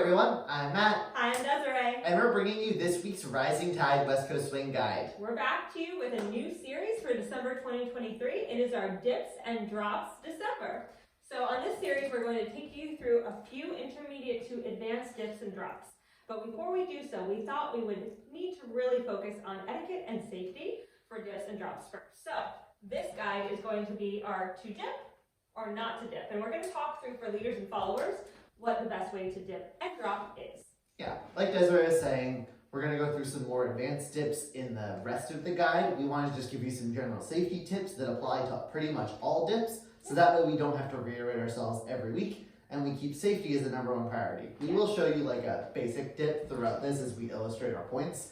everyone, I'm Matt. I'm Desiree. And we're bringing you this week's Rising Tide West Coast Swing Guide. We're back to you with a new series for December 2023. It is our Dips and Drops December. So on this series, we're going to take you through a few intermediate to advanced dips and drops. But before we do so, we thought we would need to really focus on etiquette and safety for dips and drops first. So this guide is going to be our to dip or not to dip. And we're going to talk through for leaders and followers what the best way to dip and drop is. Yeah, like Desiree was saying, we're going to go through some more advanced dips in the rest of the guide. We want to just give you some general safety tips that apply to pretty much all dips, so that way we don't have to reiterate ourselves every week, and we keep safety as the #1 priority. We will show you like a basic dip throughout this as we illustrate our points.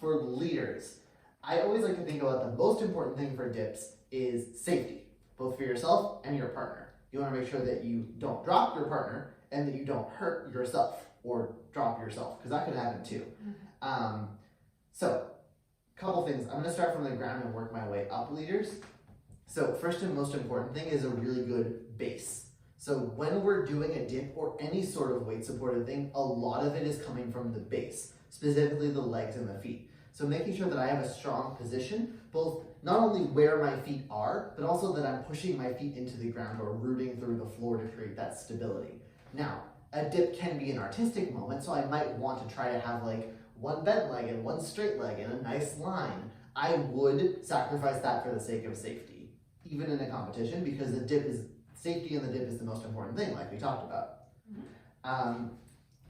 For leaders, I always like to think about the most important thing for dips is safety, both for yourself and your partner. You want to make sure that you don't drop your partner and that you don't hurt yourself or drop yourself, because that could happen too. So, a couple things. I'm going to start from the ground and work my way up, leaders. So first and most important thing is a really good base. So when we're doing a dip or any sort of weight supported thing, a lot of it is coming from the base, specifically the legs and the feet. So making sure that I have a strong position, both not only where my feet are, but also that I'm pushing my feet into the ground or rooting through the floor to create that stability. Now, a dip can be an artistic moment, so I might want to try to have like one bent leg and one straight leg and a nice line. I would sacrifice that for the sake of safety, even in a competition, because safety in the dip is the most important thing, like we talked about.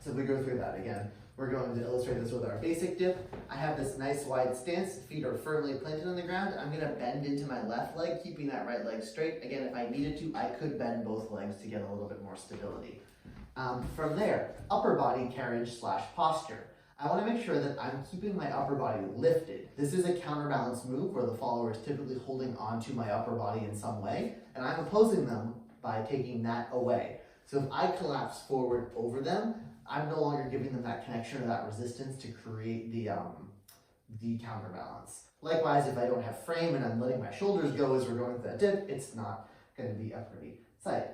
So if we go through that again, we're going to illustrate this with our basic dip. I have this nice wide stance, feet are firmly planted on the ground. I'm gonna bend into my left leg, keeping that right leg straight. Again, if I needed to, I could bend both legs to get a little bit more stability. From there, upper body carriage / posture. I want to make sure that I'm keeping my upper body lifted. This is a counterbalance move where the follower is typically holding onto my upper body in some way, and I'm opposing them by taking that away. So if I collapse forward over them, I'm no longer giving them that connection or that resistance to create the counterbalance. Likewise, if I don't have frame and I'm letting my shoulders go as we're going through that dip, it's not going to be a pretty sight.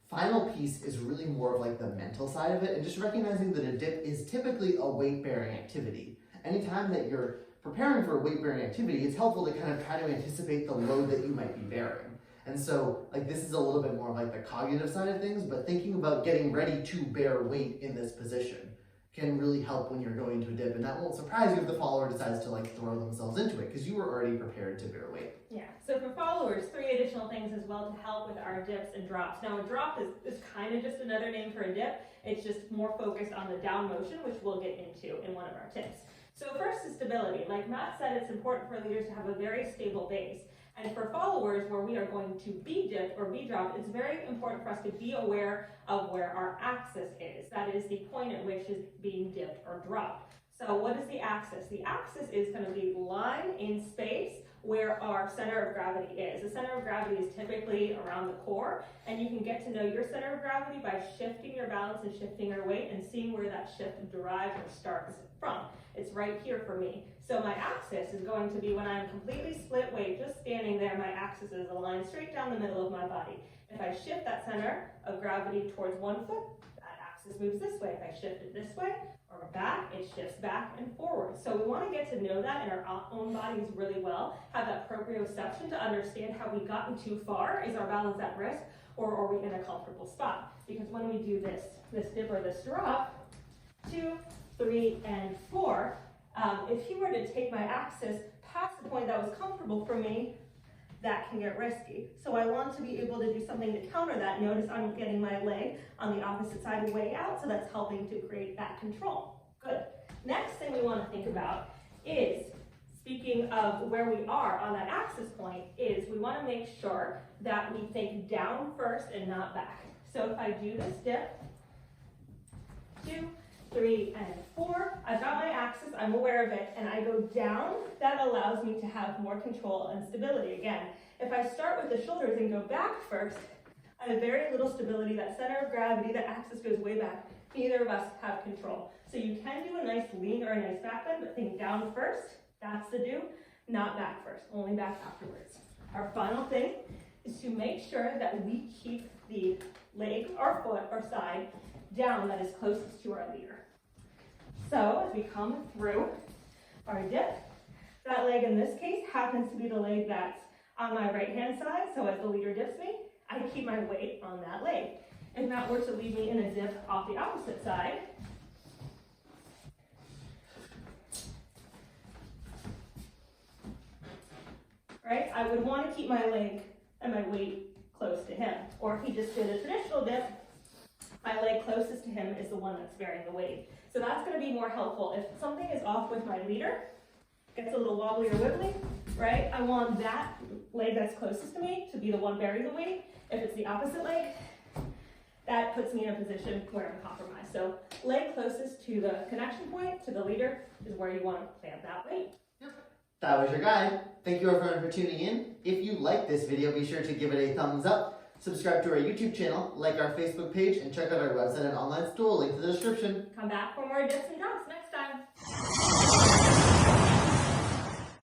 Final piece is really more of like the mental side of it, and just recognizing that a dip is typically a weight-bearing activity. Anytime that you're preparing for a weight-bearing activity, it's helpful to kind of try to anticipate the load that you might be bearing. And so, like, this is a little bit more of like the cognitive side of things, but thinking about getting ready to bear weight in this position can really help when you're going to a dip, and that won't surprise you if the follower decides to like throw themselves into it, because you were already prepared to bear weight. Yeah, so for followers, 3 additional things as well to help with our dips and drops. Now a drop is kind of just another name for a dip. It's just more focused on the down motion, which we'll get into in one of our tips. So first is stability. Like Matt said, it's important for leaders to have a very stable base. And for followers, where we are going to be dipped or be dropped, it's very important for us to be aware of where our axis is. That is the point at which is being dipped or dropped. So what is the axis? The axis is kind of the line in space where our center of gravity is. The center of gravity is typically around the core, and you can get to know your center of gravity by shifting your balance and shifting your weight and seeing where that shift derives or starts from. It's right here for me. So my axis is going to be when I'm completely split weight, just standing there, my axis is aligned straight down the middle of my body. If I shift that center of gravity towards one foot, that axis moves this way. If I shift it this way or back, it shifts back and forward. So we want to get to know that in our own bodies really well, have that proprioception to understand have we gotten too far? Is our balance at risk, or are we in a comfortable spot? Because when we do this dip or this drop, 2, 3, and 4, if he were to take my axis past the point that was comfortable for me, that can get risky. So I want to be able to do something to counter that. Notice I'm getting my leg on the opposite side way out, so that's helping to create that control. Good. Next thing we want to think about is, speaking of where we are on that axis point, is we want to make sure that we think down first and not back. So if I do this dip, 2, 3, and 4, I've got my axis, I'm aware of it, and I go down, that allows me to have more control and stability. Again, if I start with the shoulders and go back first, I have very little stability. That center of gravity, that axis goes way back. Neither of us have control. So you can do a nice lean or a nice back bend, but think down first, that's the do, not back first, only back afterwards. Our final thing is to make sure that we keep the leg or foot or side down that is closest to our leader. So as we come through our dip, that leg in this case happens to be the leg that's on my right-hand side, so as the leader dips me, I keep my weight on that leg. If that were to leave me in a dip off the opposite side, right, I would want to keep my leg and my weight close to him. Or if he just did a traditional dip, my leg closest to him is the one that's bearing the weight. So that's going to be more helpful. If something is off with my leader, gets a little wobbly or wibbly, right, I want that leg that's closest to me to be the one bearing the weight. If it's the opposite leg, that puts me in a position where I'm compromised. So leg closest to the connection point, to the leader, is where you want to plant that weight. That was your guide. Thank you everyone for tuning in. If you like this video, be sure to give it a thumbs up, subscribe to our YouTube channel, like our Facebook page, and check out our website and online store, link to the description. Come back for more dips and drops next time.